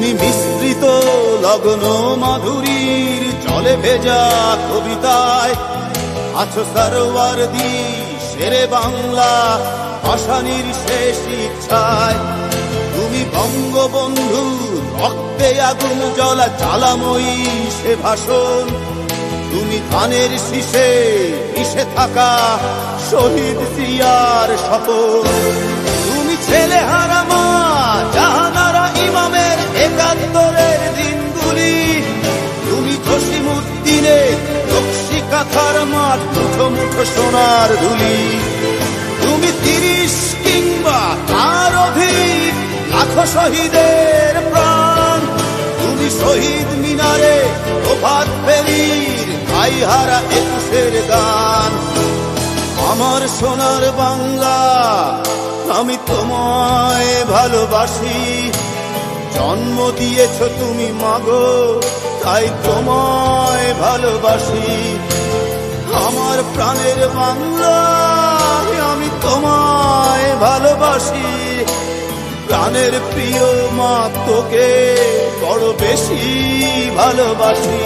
তুমি মিশ্রিত লগ্ন মাধুরীর জলে ভেজা কবিতায় আছো সরওয়ারদি শেরে বাংলা ভাষানির শেষ ইচ্ছায়। তুমি বঙ্গবন্ধু রক্তে আগুন জ্বলা জ্বালাময়ী সে ভাষণ। তুমি ধানের শীষে মিশে থাকা শহীদ জিয়ার শপথ। তুমি ছেলে হারা মা জাহানারা ইমামের একাত্তরের দিনগুলি। তুমি জসিমউদ্দিনের নকশি কাঁথার মাঠ মুঠো মুঠো সোনার ধুলি। তুমি 30 কিংবা তার অধিক লাখো শহীদের প্রাণ। তুমি শহীদ মিনারে প্রভাত ফেরির গাইহারা 21-এর গান। আমার সোনার বাংলা আমি তোমায় ভালোবাসি। জন্ম দিয়েছ তুমি মাগো তাই তোমায় ভালোবাসি। আমার প্রাণের বাংলা আমি তোমায় ভালোবাসি। প্রাণের প্রিয় মা তোকে বড় বেশি ভালোবাসি।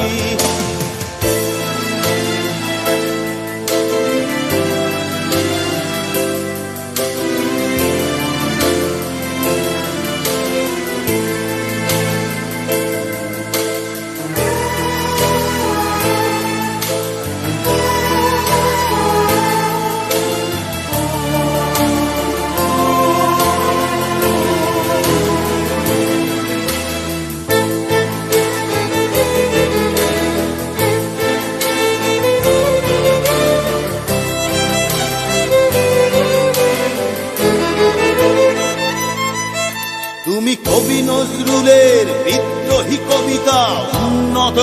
তুমি কবি নজরুলের বিদ্রোহী কবিতা উন্নত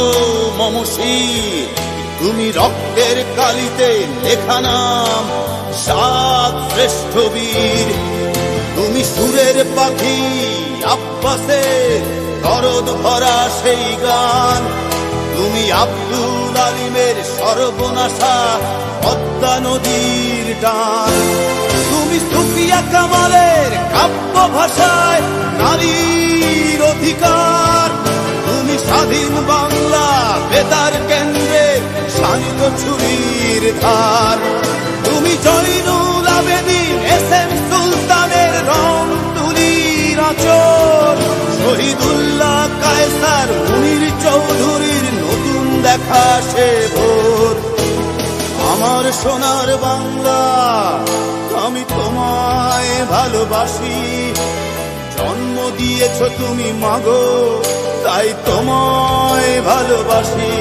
মমশীর। তুমি রক্তের কালিতে লেখা নাম 7 শ্রেষ্ঠ বীর। তুমি সুরের পাখি আব্বাসের দরদ ভরা সেই গান। তুমি আব্দুল আলিমের সর্বনাশা পদ্মা নদীর টান। তুমি সুফিয়া কামালের কাব্য ভাষায় নারীর অধিকার। তুমি স্বাধীন বাংলা বেতার কেন্দ্রে শানিত ছুরির ধার। তুমি জয়নুল আবেদিন SM সুলতানের রং তুলির আঁচল। শহীদুল্লাহ কায়সার মুনির চৌধুরীর নতুন দেখা সে ভোর। আমার সোনার বাংলা আমি তোমায় ভালোবাসি। জন্ম দিয়েছ তুমি মাগো তাই তোমায় ভালোবাসি।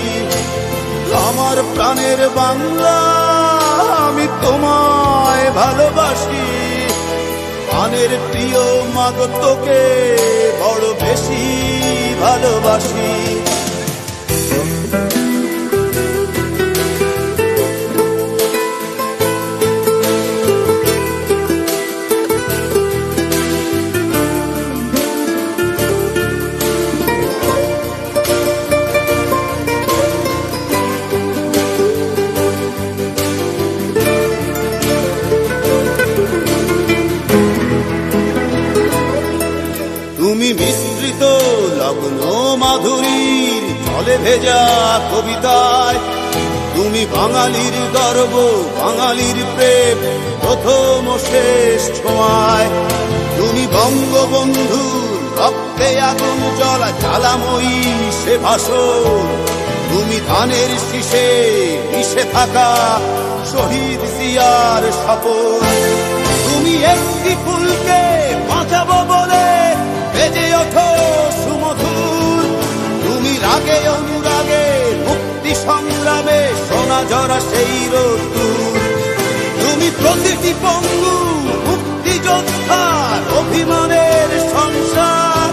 আমার প্রাণের বাংলা আমি তোমায় ভালোবাসি। প্রাণের প্রিয় মাগো তোকে বড় বেশি ভালোবাসি। তুমি মিশ্রিত লগ্ন মাধুরীর জলে ভেজা কবিতায়। তুমি বাঙালির গর্ব বাঙালির প্রেম প্রথম ও শেষ ছোঁয়ায়। তুমি বঙ্গবন্ধু রক্তে আগুন জ্বলা জ্বালাময়ী সে ভাষণ। তুমি ধানের শীষে মিশে থাকা শহীদ জিয়ার শপথ। তুমি একটি ফুলকে বাঁচাবো বলে বেজে ওঠো সুমধুর। তুমি রাগে অনুরাগে মুক্তি সংগ্রামে সোনা ঝরা সেই রোদ্দুর। তুমি প্রতিটি পঙ্গু মুক্তিযোদ্ধার অভিমানের সংসার।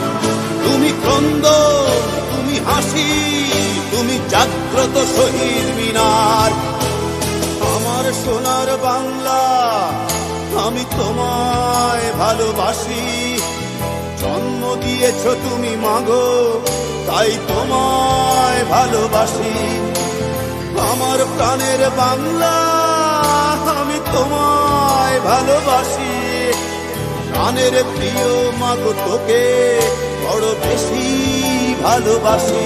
তুমি ক্রন্দন তুমি হাসি তুমি জাগ্রত শহীদ মিনার। আমার সোনার বাংলা আমি তোমায় ভালোবাসি। জন্ম দিয়েছ তুমি মাগো তাই তোমায় ভালোবাসি। আমার প্রাণের বাংলা আমি তোমায় ভালোবাসি। প্রাণের প্রিয় মাগো তোকে বড় বেশি ভালোবাসি।